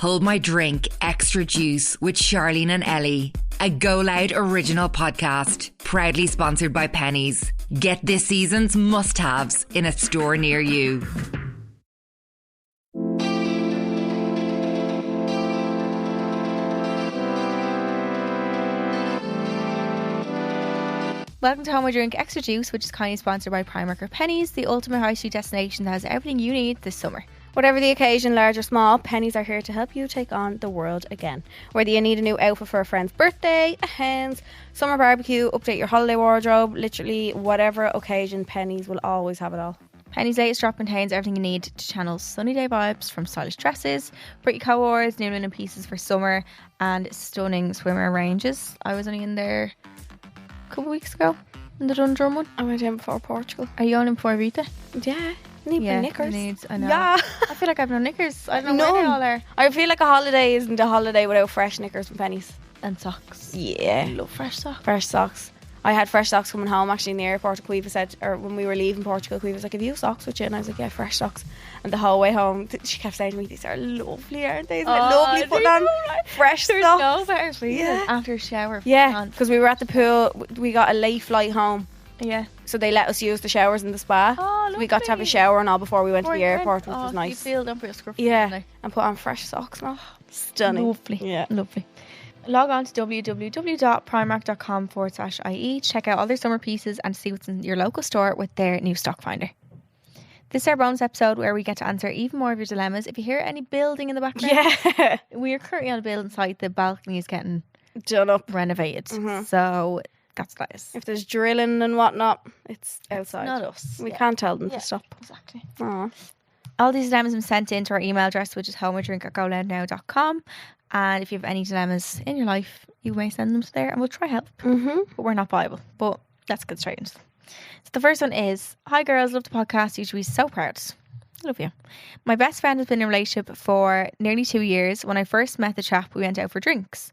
Hold My Drink Extra Juice with Charleen and Ellie, a GoLoud original podcast, proudly sponsored by Pennies. Get this season's must-haves in a store near you. Welcome to Hold My Drink Extra Juice, which is kindly sponsored by Primark or Pennies, the ultimate high street destination that has everything you need this summer. Whatever the occasion, large or small, Pennies are here to help you take on the world again. Whether you need a new outfit for a friend's birthday, a hen's, summer barbecue, update your holiday wardrobe, literally whatever occasion, Pennies will always have it all. Pennies' latest drop contains everything you need to channel sunny day vibes, from stylish dresses, pretty co-ors, new linen pieces for summer, and stunning swimwear ranges. I was only in there a couple of weeks ago in the Dundrum one. I went in before Portugal. Are you on in before Rita? Yeah. Need knickers. I know. Yeah. I feel like I've no knickers. I don't know where they all are. I feel like a holiday isn't a holiday without fresh knickers from Pennies. And socks. Yeah. I love fresh socks. Fresh socks. I had fresh socks coming home actually in the airport. Quiva said, or when we were leaving Portugal, Quiva was like, have you socks with you? And I was like, yeah, fresh socks. And the whole way home, she kept saying to me, these are lovely, aren't they? Isn't it lovely putting on fresh There's socks? no better feeling after a shower. Yeah, because we were at the pool. We got a late flight home. Yeah. So they let us use the showers in the spa. Oh, so we got to have a shower and all before we went to the airport, which was nice. Don't feel scruffy. Yeah, and put on fresh socks now. Stunning. Lovely. Yeah. Lovely. Log on to www.primark.com/IE. Check out all their summer pieces and see what's in your local store with their new stock finder. This is our bonus episode where we get to answer even more of your dilemmas. If you hear any building in the background, we are currently on a building site. The balcony is getting done up, renovated. So that's nice. If there's drilling and whatnot, it's outside. It's not us. We can't tell them to stop. Exactly. Aww. All these dilemmas have been sent in to our email address, which is homemydrink@goloudnow.com. And if you have any dilemmas in your life, you may send them to there and we'll try help. But we're not Bible. But let's get straight into them. So the first one is, hi girls, love the podcast. You should be so proud. I love you. My best friend has been in a relationship for nearly 2 years. When I first met the chap, we went out for drinks.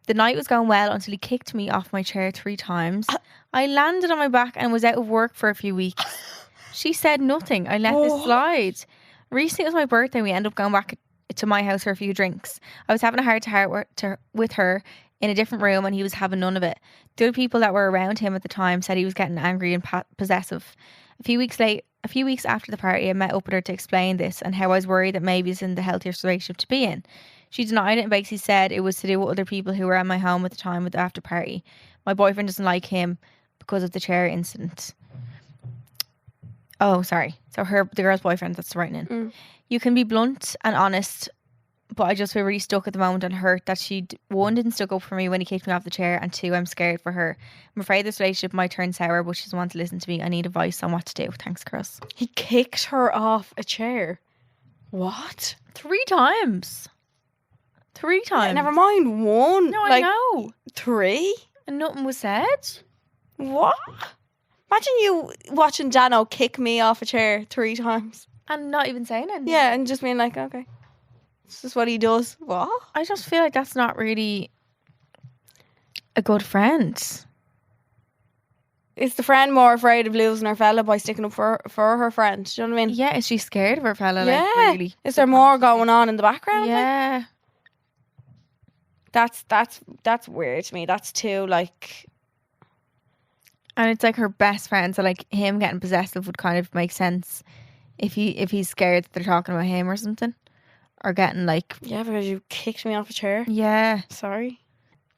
The night was going well until he kicked me off my chair 3 times. I landed on my back and was out of work for a few weeks. She said nothing. I let this slide. Recently it was my birthday. We ended up going back to my house for a few drinks. I was having a heart-to-heart with her in a different room and he was having none of it. The other people that were around him at the time said he was getting angry and possessive. A few weeks after the party, I met up with her to explain this and how I was worried that maybe it's in the healthiest relationship to be in. She denied it and basically said it was to do with other people who were at my home at the time with the after party. My boyfriend doesn't like him because of the chair incident. Oh, sorry. So the girl's boyfriend that's writing in. You can be blunt and honest, but I just feel really stuck at the moment and hurt that she, 1, didn't stick up for me when he kicked me off the chair, and 2, I'm scared for her. I'm afraid this relationship might turn sour, but she doesn't want to listen to me. I need advice on what to do. Thanks, girls. He kicked her off a chair. What? 3 times. 3 times. Yeah, never mind 1. No, I know. 3? And nothing was said. What? Imagine you watching Dano kick me off a chair 3 times. And not even saying anything. Yeah, and just being like, okay. This is what he does. What? I just feel like that's not really a good friend. Is the friend more afraid of losing her fella by sticking up for her friend? Do you know what I mean? Yeah, is she scared of her fella? Yeah. Like, really? Is there more going on in the background? Yeah. That's weird to me. That's too like... And it's like her best friend, so like him getting possessive would kind of make sense if he's scared that they're talking about him or something. Or getting like... Yeah, because you kicked me off a chair. Yeah. Sorry.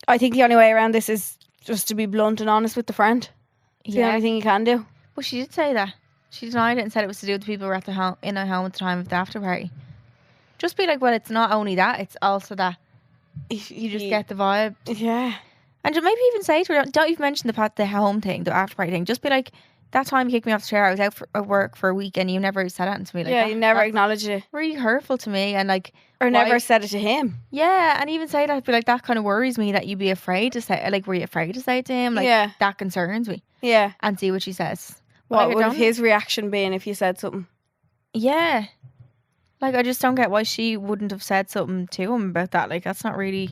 I think the only way around this is just to be blunt and honest with the friend. It's the only thing you can do. Well, she did say that. She denied it and said it was to do with the people who were at in her home at the time of the after party. Just be like, well, it's not only that, it's also that you just get the vibe. Yeah. And maybe even say to her, don't even mention the home thing, the after party thing. Just be like, that time you kicked me off the chair, I was out at work for a week and you never said that to me. Like, yeah, you never acknowledged it. Really hurtful to me. And like... Or never said it to him. Yeah, and even say that, but like that kind of worries me that you'd be afraid to say, like, were you afraid to say it to him? Like, that concerns me. Yeah. And see what she says. What would his reaction been if you said something? Yeah. Like, I just don't get why she wouldn't have said something to him about that. Like, that's not really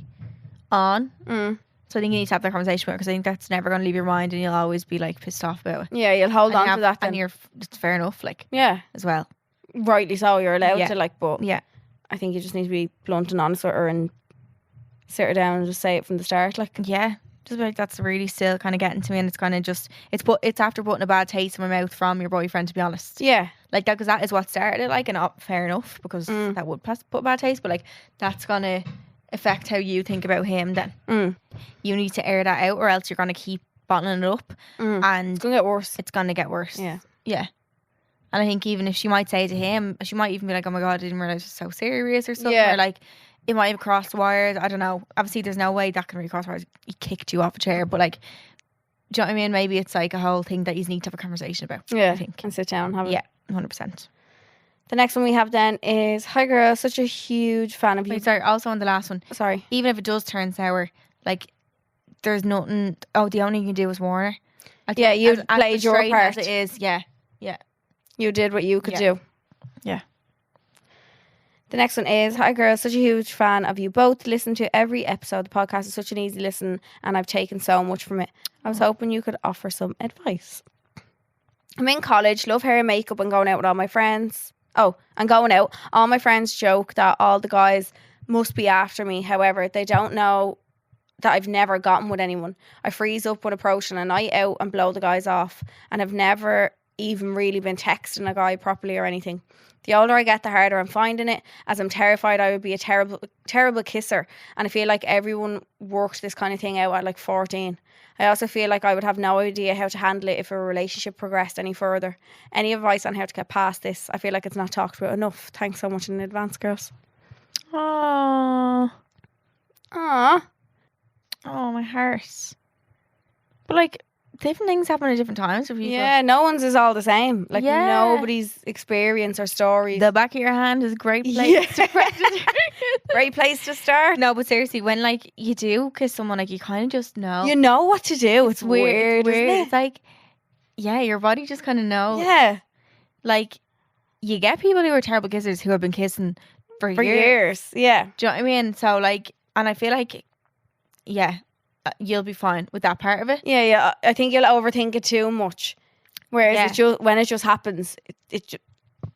on. So I think you need to have that conversation with her, because I think that's never going to leave your mind and you'll always be like pissed off about it. Yeah, you'll hold on to that then. And it's fair enough, like, yeah, as well. Rightly so, you're allowed to, like, but yeah. I think you just need to be blunt and honest with her and sit her down and just say it from the start. Like, Yeah. Just be like, that's really still kind of getting to me, and it's kind of just it's after putting a bad taste in my mouth from your boyfriend, to be honest. yeah, Like that, because that is what started it. Like, and fair enough, because that would put a bad taste. But like, that's gonna affect how you think about him. Then you need to air that out, or else you're gonna keep bottling it up, and it's gonna get worse. it's gonna get worse. Yeah. And I think even if she might say to him, she might even be like, "Oh my god, I didn't realize it was so serious," or something. Yeah. Or like, it might have crossed the wires. I don't know. Obviously, there's no way that can really cross the wires. He kicked you off a chair, but like, do you know what I mean? Maybe it's like a whole thing that you need to have a conversation about. Yeah, I think. and sit down and have it. Yeah, 100%. The next one we have then is, hi girl, such a huge fan of you. Wait, sorry. Also on the last one, Sorry. even if it does turn sour, like, there's nothing. Oh, the only thing you can do is warn her. Like, Yeah, you as played your frustrating part. as it is, yeah. You did what you could Yeah. do. Yeah. The next one is, hi girl, such a huge fan of you both. Listen to every episode. The podcast is such an easy listen and I've taken so much from it. I was hoping you could offer some advice. I'm in college, love hair and makeup and going out with all my friends. Oh, and going out. All my friends joke that all the guys must be after me. However, they don't know that I've never gotten with anyone. I freeze up when approaching a night out and blow the guys off, and have never even really been texting a guy properly or anything. The older I get, the harder I'm finding it, as I'm terrified I would be a terrible kisser, and I feel like everyone worked this kind of thing out at like 14. I also feel like I would have no idea how to handle it if a relationship progressed any further. Any advice on how to get past this? I feel like it's not talked about enough. Thanks so much in advance, girls. Oh, Aww. oh, my heart. But like, different things happen at different times for people. Yeah, no one's is all the same. Like, Yeah. nobody's experience or stories. The back of your hand is a great place Yeah. to practice. Great place to start. No, but seriously, when like you do kiss someone, like you kind of just know. You know what to do. It's weird, It's isn't it? It's like, yeah, your body just kind of knows. Yeah, Like, you get people who are terrible kissers who have been kissing for for years. years. Yeah. Do you know what I mean? So like, and I feel like, yeah, you'll be fine with that part of it. Yeah. I think you'll overthink it too much. Whereas when it just happens,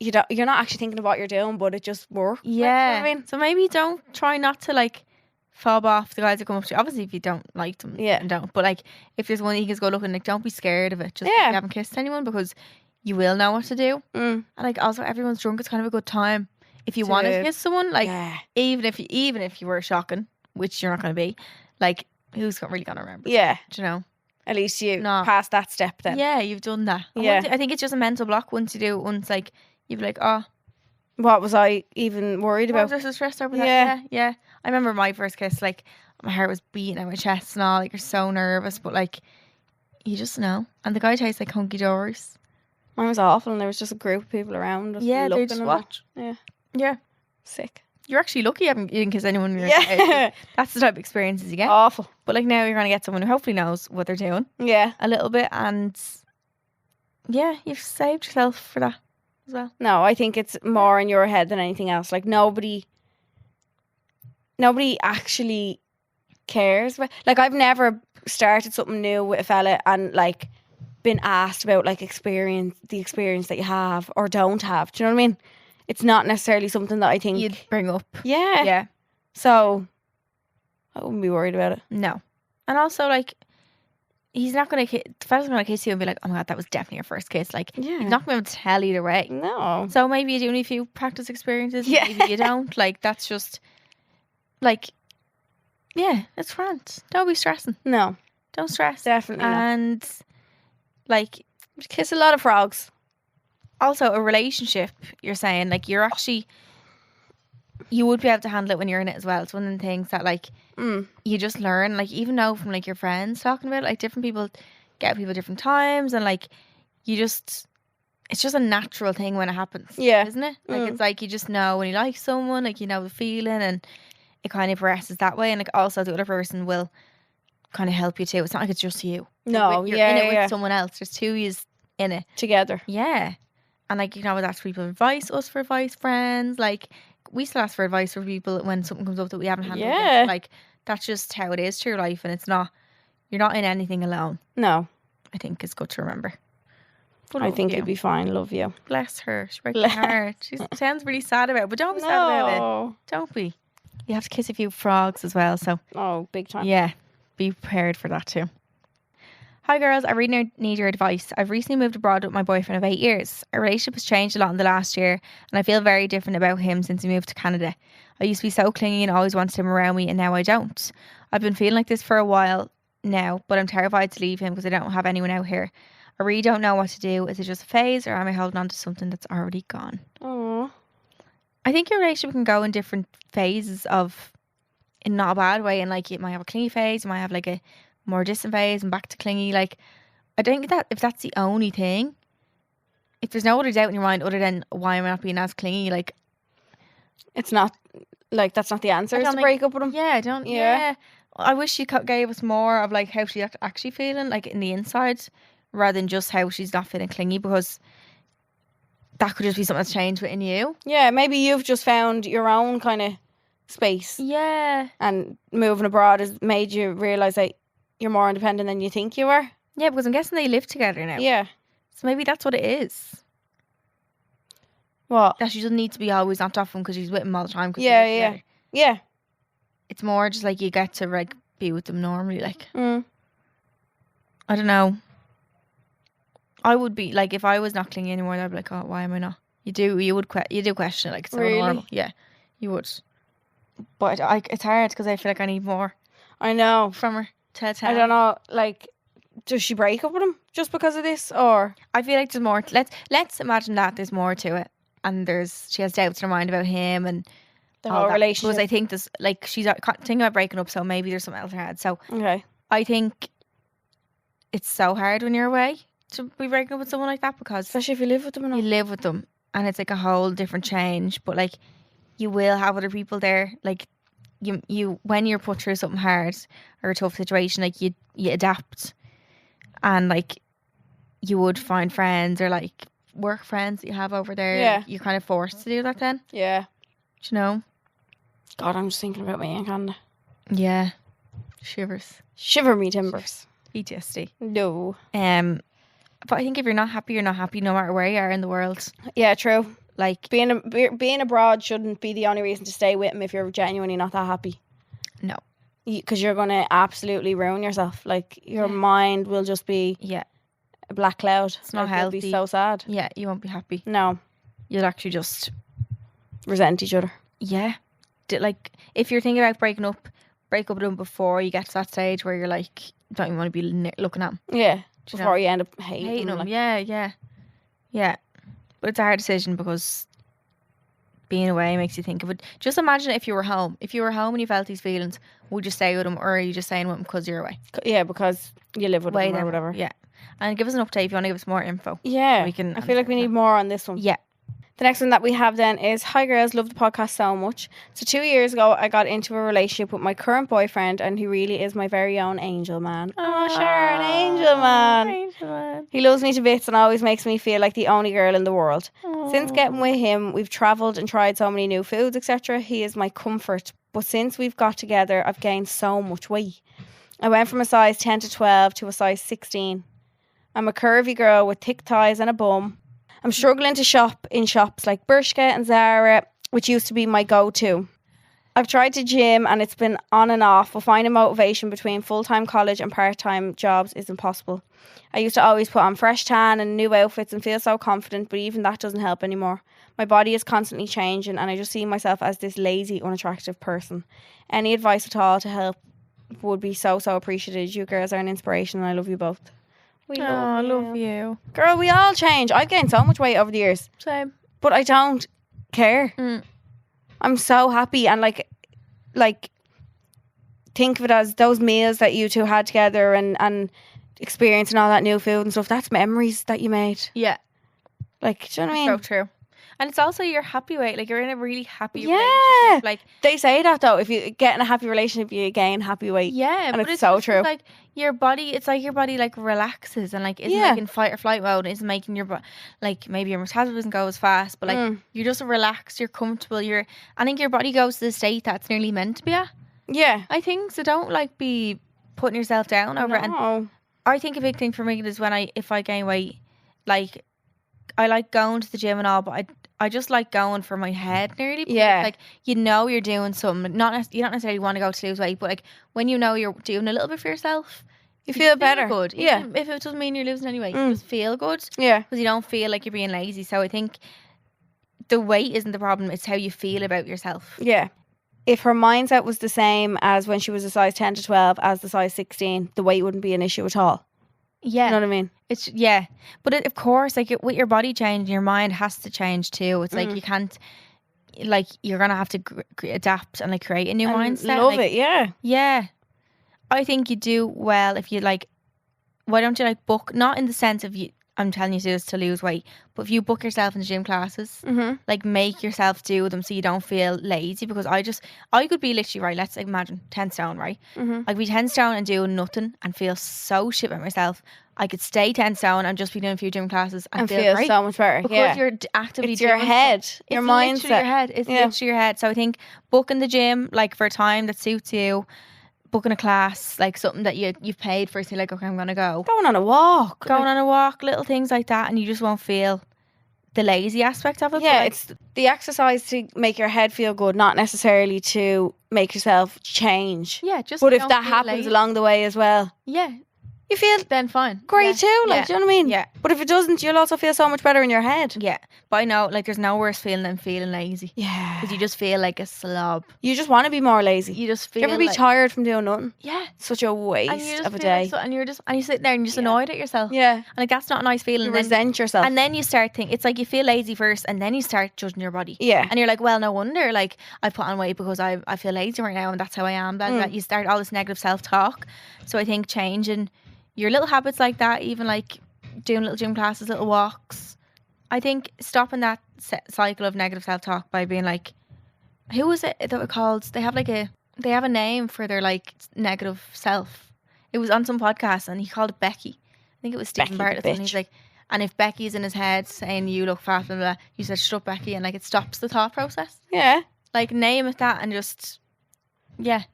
you're not actually thinking of what you're doing, but it just works. Like, you know Yeah. what I mean? So maybe don't try not to like fob off the guys that come up to you. Obviously, if you don't like them, Yeah. then don't. But like, if there's one you can go looking, like, don't be scared of it. Just Yeah. if you haven't kissed anyone, because you will know what to do. Mm. And like, also, everyone's drunk. It's kind of a good time if you want to To- kiss someone. Like, Yeah. even if you were shocking, which you're not going to be, like, who's really going to remember? Yeah. Do you know? At least you No. passed that step then. Yeah, you've done that. And Yeah. I think it's just a mental block once you do it. Once like you'd be like, oh, What was I even worried I was about? just stressed over Yeah. that. Yeah. I remember my first kiss, like my heart was beating out my chest and all, like you're so nervous, but like you just know. And the guy tastes like hunky dories. Mine was awful, and there was just a group of people around. Just Yeah, they looking just and watch. Yeah. Yeah. Sick. You're actually lucky you didn't kiss anyone when you were Yeah. That's the type of experiences you get. Awful. But like now you're gonna get someone who hopefully knows what they're doing Yeah. a little bit, and yeah, you've saved yourself for that as well. No, I think it's more in your head than anything else. Like, nobody actually cares. Like, I've never started something new with a fella and like been asked about like the experience that you have or don't have. Do you know what I mean? It's not necessarily something that I think You'd bring up. Yeah. Yeah. So I wouldn't be worried about it. No. And also, like, he's not going to, the fella's going to kiss you and be like, oh my God, that was definitely your first kiss. Like, Yeah. he's not going to be able to tell either way. No. So maybe you do need a few practice experiences. Yeah. Maybe you don't. Like, that's just, like, yeah, it's grand. Don't be stressing. No. Don't stress. Definitely not. And, like, Kiss a lot of frogs. also a relationship, you're saying, like, you're actually, you would be able to handle it when you're in it as well. It's one of the things that, like, you just learn, like, even though from like your friends talking about it, like different people get people different times, and like you just, it's just a natural thing when it happens. Yeah. Isn't it? Like it's like you just know when you like someone, like you know the feeling, and it kind of progresses that way. And like also the other person will kind of help you too. It's not like it's just you. No, You're yeah, in it yeah. with someone else. There's two yous in it. Together. Yeah. And like, you know, that's people advice, us for advice, friends. Like, we still ask for advice for people when something comes up that we haven't handled Yeah. yet. Like, that's just how it is through life, and it's not, you're not in anything alone. No. I think it's good to remember. But I love think you. you'll be fine. Love you. Bless her. She breaks my heart. She sounds really sad about it, but don't be sad about it. Don't be. You have to kiss a few frogs as well, so Oh, big time. yeah, be prepared for that too. Hi girls, I really need your advice. I've recently moved abroad with my boyfriend of 8 years. Our relationship has changed a lot in the last year, and I feel very different about him since he moved to Canada. I used to be so clingy and always wanted him around me, and now I don't. I've been feeling like this for a while now, but I'm terrified to leave him because I don't have anyone out here. I really don't know what to do. Is it just a phase, or am I holding on to something that's already gone? Aww. I think your relationship can go in different phases of, in not a bad way, and like you might have a clingy phase, you might have like a more distant phase and back to clingy. Like, I don't think that if that's the only thing, if there's no other doubt in your mind other than why am I not being as clingy, like It's not like that's not the answer. Is to break up with him. Yeah, I don't. Yeah, I wish she gave us more of like how she's actually feeling, like in the inside, rather than just how she's not feeling clingy, because that could just be something that's changed within you. Yeah, maybe you've just found your own kind of space. Yeah, And moving abroad has made you realise that you're more independent than you think you are. yeah, because I'm guessing they live together now. Yeah. So maybe that's what it is. What? That she doesn't need to be always knocked off him because she's with him all the time. 'Cause they Yeah, live yeah. together. Yeah. It's more just like you get to like be with them normally. Like, Mm. I don't know. I would be like, if I was not clingy anymore, I'd be like, oh, why am I not? You do question it, like it's so Really? normal. Yeah, you would. But it's hard because I feel like I need more I know. from her. I don't know. Like, does she break up with him just because of this, or? I feel like there's more. Let's imagine that there's more to it, and she has doubts in her mind about him and The all whole that. relationship. Because I think there's like she's thinking about breaking up, so maybe there's something else in her head. So Okay. I think it's so hard when you're away to be breaking up with someone like that, because Especially if you live with them you enough. live with them and it's like a whole different change. But like you will have other people there. Like you when you're put through something hard or a tough situation, like you adapt, and like you would find friends or like work friends that you have over there. Yeah. Like, you're kind of forced to do that then. Yeah. Do you know? God, I'm just thinking about me in Canada. Yeah. Shivers. Shiver me timbers. PTSD. No. But I think if you're not happy, you're not happy no matter where you are in the world. Yeah, true. Like, Being abroad shouldn't be the only reason to stay with him if you're genuinely not that happy. no. Because you're going to absolutely ruin yourself. Like, your mind will just be Yeah. a black cloud. It's not Like, you'll healthy. be so sad. Yeah, you won't be happy. No. You'll actually just, Resent each other. yeah. Like, if you're thinking about break up with them before you get to that stage where you're like, don't even want to be looking at them. Yeah. you Before know? you end up hating Hating them. them. Like, Yeah. But it's a hard decision because being away makes you think of it. Just imagine if you were home. If you were home and you felt these feelings, would you stay with them, or are you just staying with them because you're away? yeah, because you live with Way them or then. whatever. Yeah. And give us an update if you want to give us more info. Yeah. We can I feel like we answer need more on this one. Yeah. The next one that we have then is, hi girls, love the podcast so much. So 2 years ago, I got into a relationship with my current boyfriend, and he really is my very own angel man. Oh, sure, an angel man. He loves me to bits and always makes me feel like the only girl in the world. Since getting with him, we've travelled and tried so many new foods, etc. He is my comfort. But since we've got together, I've gained so much weight. I went from a size 10 to 12 to a size 16. I'm a curvy girl with thick thighs and a bum. I'm struggling to shop in shops like Bershka and Zara, which used to be my go-to. I've tried to gym and it's been on and off, but finding motivation between full-time college and part-time jobs is impossible. I used to always put on fresh tan and new outfits and feel so confident, but even that doesn't help anymore. My body is constantly changing and I just see myself as this lazy, unattractive person. Any advice at all to help would be so appreciated. You girls are an inspiration and I love you both. We love you. Girl, we all change. I've gained so much weight over the years, Same. but I don't care. I'm so happy, and like think of it as those meals that you two had together and experiencing all that new food and stuff. That's memories that you made. Yeah. Like, do you know what I mean? So true. And it's also your happy weight. Like, you're in a really happy Yeah. relationship. Like, They say that though. If you get in a happy relationship, you gain happy weight. yeah. And but it's so just true. Like, your body, it's like your body like relaxes and like isn't Yeah. like in fight or flight mode. Isn't making your like maybe your metabolism doesn't go as fast, but like you're just relaxed, you're comfortable. I think your body goes to the state that's nearly meant to be at. Yeah. I think so. Don't like be putting yourself down over it. And No. I think a big thing for me is if I gain weight, like I like going to the gym and all, but I just like going for my head nearly. Yeah. Like, you know, you're doing something. You don't necessarily want to go to lose weight, but like when you know you're doing a little bit for yourself, You feel better. good. Yeah. Even if it doesn't mean you're losing any weight, you just feel good. Yeah. Because you don't feel like you're being lazy. So I think the weight isn't the problem. It's how you feel about yourself. Yeah. If her mindset was the same as when she was a size 10 to 12 as the size 16, the weight wouldn't be an issue at all. Yeah. You know what I mean? It's but of course, like with your body changing, your mind has to change too. It's like you can't, like you're gonna have to adapt and like create a new mindset. Love it, yeah. Yeah, I think you do well if you like. Why don't you like book? Not in the sense of you. I'm telling you to do this to lose weight, but if you book yourself into gym classes, like make yourself do them so you don't feel lazy. Because I could be literally right. Let's imagine 10 stone, right? I'd be 10 stone and do nothing and feel so shit about myself. I could stay 10 stone and just be doing a few gym classes and feel great. so much better. Because you're actively it's your doing head, stuff. your It's mindset. literally your head. It's literally your head. So I think booking the gym like for a time that suits you, booking a class, like something that you've paid for, so you're like, okay, I'm gonna go. Going on a walk. Little things like that, and you just won't feel the lazy aspect of it. Yeah, like, it's the exercise to make your head feel good, not necessarily to make yourself change. yeah, just But if don't that feel happens lazy. along the way as well, yeah, you feel then fine. great Yeah. too. Like, Yeah. do you know what I mean? Yeah. But if it doesn't, you'll also feel so much better in your head. Yeah, but I know, like, there's no worse feeling than feeling lazy. Yeah. Because you just feel like a slob. You just want to be more lazy. You just Do feel you ever be like, tired from doing nothing? yeah. Such a And you waste just of a feel like day. and you're sitting there and you're just annoyed at yourself. Yeah. And like that's not a nice feeling. You And then- resent yourself. And then you start thinking, it's like you feel lazy first and then you start judging your body. Yeah. And you're like, well, no wonder, like, I put on weight because I feel lazy right now and that's how I am. That you start all this negative self-talk. So I think changing your little habits like that, even like doing little gym classes, little walks, I think stopping that cycle of negative self-talk by being like, who was it that were called? They have a name for their like negative self. It was on some podcast and he called it Becky. I think it was Stephen Becky the Bartlett. And he's bitch. like, and if Becky's in his head saying you look fat, blah, blah, blah, you said shut up, Becky, and like it stops the thought process. Yeah. Like name it that and just, yeah,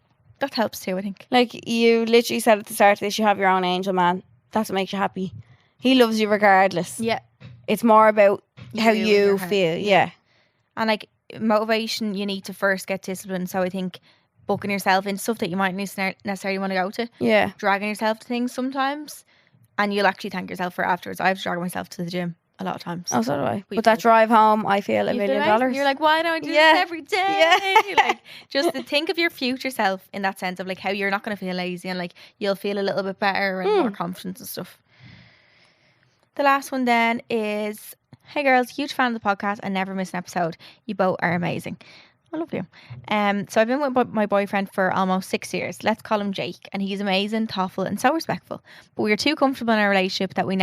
that helps too, I think. Like you literally said at the start of this, you have your own angel man. That's what makes you happy. He loves you regardless. Yeah. It's more about how You and you your heart. feel. Yeah. And like motivation, you need to first get discipline. So I think booking yourself into stuff that you might necessarily want to go to, Yeah. dragging yourself to things sometimes, and you'll actually thank yourself for it afterwards. I've dragged myself to the gym a lot of times. Oh, so do I. We But that feel- drive home, I feel $1 You feel million. amazing. You're like, why don't I do Yeah. this every day? Yeah. Like, just to think of your future self in that sense of like how you're not going to feel lazy and like you'll feel a little bit better and more confidence and stuff. The last one then is, hey girls, huge fan of the podcast and never miss an episode. You both are amazing. I love you. So I've been with my boyfriend for almost 6 years. Let's call him Jake, and he's amazing, thoughtful, and so respectful. But we are too comfortable in our relationship that he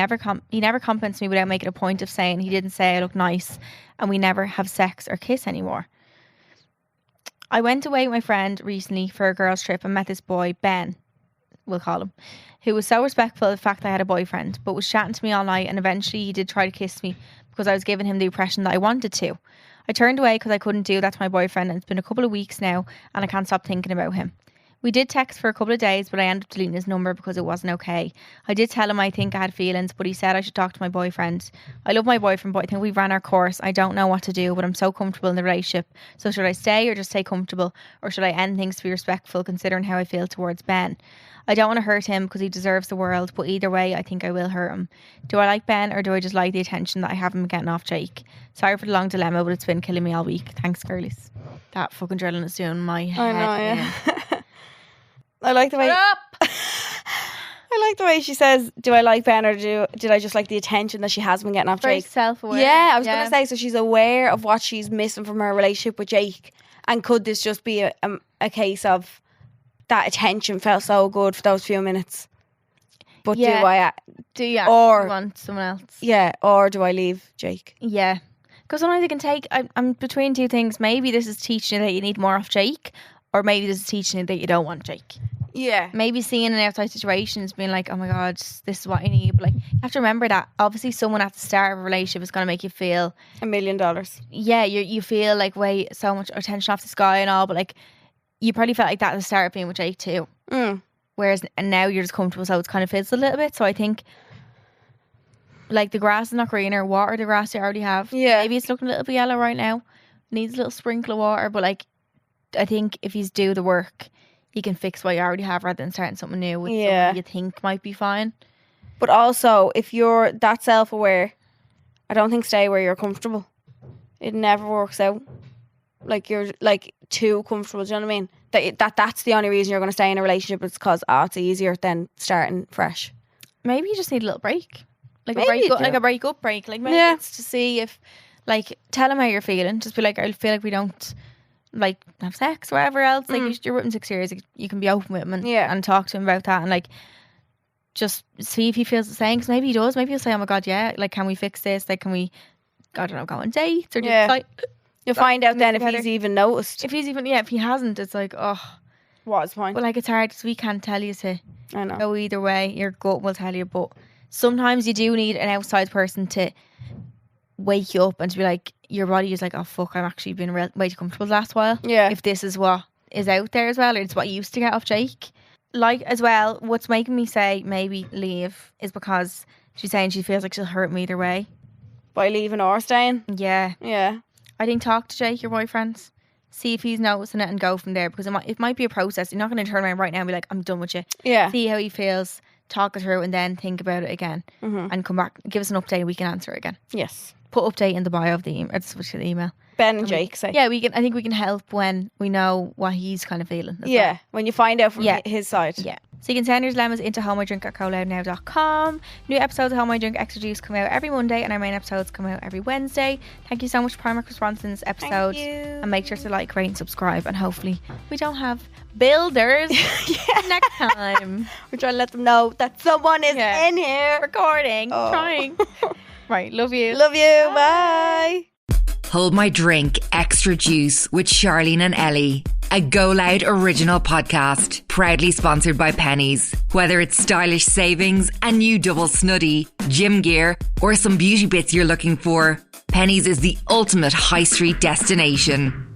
never compliments me without making a point of saying he didn't say I look nice, and we never have sex or kiss anymore. I went away with my friend recently for a girls' trip and met this boy, Ben, we'll call him, who was so respectful of the fact that I had a boyfriend, but was chatting to me all night, and eventually he did try to kiss me because I was giving him the impression that I wanted to. I turned away because I couldn't do that to my boyfriend, and it's been a couple of weeks now and I can't stop thinking about him. We did text for a couple of days, but I ended up deleting his number because it wasn't okay. I did tell him I think I had feelings, but he said I should talk to my boyfriend. I love my boyfriend, but I think we've ran our course. I don't know what to do, but I'm so comfortable in the relationship. So should I stay or just stay comfortable? Or should I end things to be respectful considering how I feel towards Ben? I don't want to hurt him because he deserves the world, but either way, I think I will hurt him. Do I like Ben or do I just like the attention that I haven't been getting off Jake? Sorry for the long dilemma, but it's been killing me all week. Thanks, girlies. That fucking drilling is doing my head I know, in. yeah. I like the way... Shut up! I like the way she says, do I like Ben or did I just like the attention that she has been getting off Very Jake? self-aware. Yeah, I was going to say, so she's aware of what she's missing from her relationship with Jake. And could this just be a case of that attention felt so good for those few minutes? But Yeah. Do you actually Or- want someone else? or do I leave Jake? Yeah. Because sometimes it can take, I'm between two things. Maybe this is teaching you that you need more of Jake, or maybe this is teaching you that you don't want Jake. Yeah. Maybe seeing an outside situation is being like, oh my God, this is what I need. But like, you have to remember that obviously someone at the start of a relationship is going to make you feel, $1 million. yeah, you feel like, wait, so much attention off this guy and all. But like, you probably felt like that at the start of being with Jake too. Mm. Whereas, and now you're just comfortable, so it's kind of fizzled a little bit. So I think like the grass is not greener, water the grass you already have. Yeah. Maybe it's looking a little bit yellow right now. Needs a little sprinkle of water, but like I think if he's do the work, he can fix what you already have rather than starting something new with someone you think might be fine. But also, if you're that self-aware, I don't think stay where you're comfortable. It never works out. Like you're like too comfortable. Do you know what I mean? That's the only reason you're going to stay in a relationship. It's because it's easier than starting fresh. Maybe you just need a little break, like Maybe a break-up break. Like maybe it's to see if, like, tell him how you're feeling. Just be like, I feel like we don't like have sex or whatever else. Like you're with him 6 years, you can be open with him and talk to him about that and like just see if he feels the same. Because maybe he does. Maybe he'll say, "Oh my god, yeah, like can we fix this? Like can we, I don't know, go on dates or do You'll find out then if he's even noticed. If he's even if he hasn't, it's like what's the point? But like it's hard because we can't tell you to I know. go either way. Your gut will tell you, but sometimes you do need an outside person to wake you up and to be like, your body is like, oh fuck, I'm actually been way too comfortable the last while. Yeah. If this is what is out there as well, or it's what you used to get off Jake. Like as well, what's making me say maybe leave is because she's saying she feels like she'll hurt me either way. By leaving or staying? Yeah. Yeah. I think talk to Jake, your boyfriend. See if he's noticing it and go from there, because it might be a process. You're not going to turn around right now and be like, I'm done with you. Yeah. See how he feels, talk it through, and then think about it again and come back, give us an update, and we can answer it again. Yes. Put update in the bio of the email. Or switch to the email. Ben and Jake say. Yeah, we can. I think we can help when we know what he's kind of feeling. Yeah, when you find out from his side. Yeah. So you can send your dilemmas into homemydrink@GoLoudNow.com. New episodes of Home I Drink Extra Juice come out every Monday, and our main episodes come out every Wednesday. Thank you so much, Primark, for sponsoring this episode. Thank you. And make sure to like, rate, and subscribe. And hopefully we don't have builders next time. We're trying to let them know that someone is in here recording, trying. Right, love you. Love you. Bye. Hold My Drink Extra Juice with Charleen and Ellie, a GoLoud original podcast, proudly sponsored by Pennies. Whether it's stylish savings, a new double snuddy, gym gear, or some beauty bits you're looking for, Pennies is the ultimate high street destination.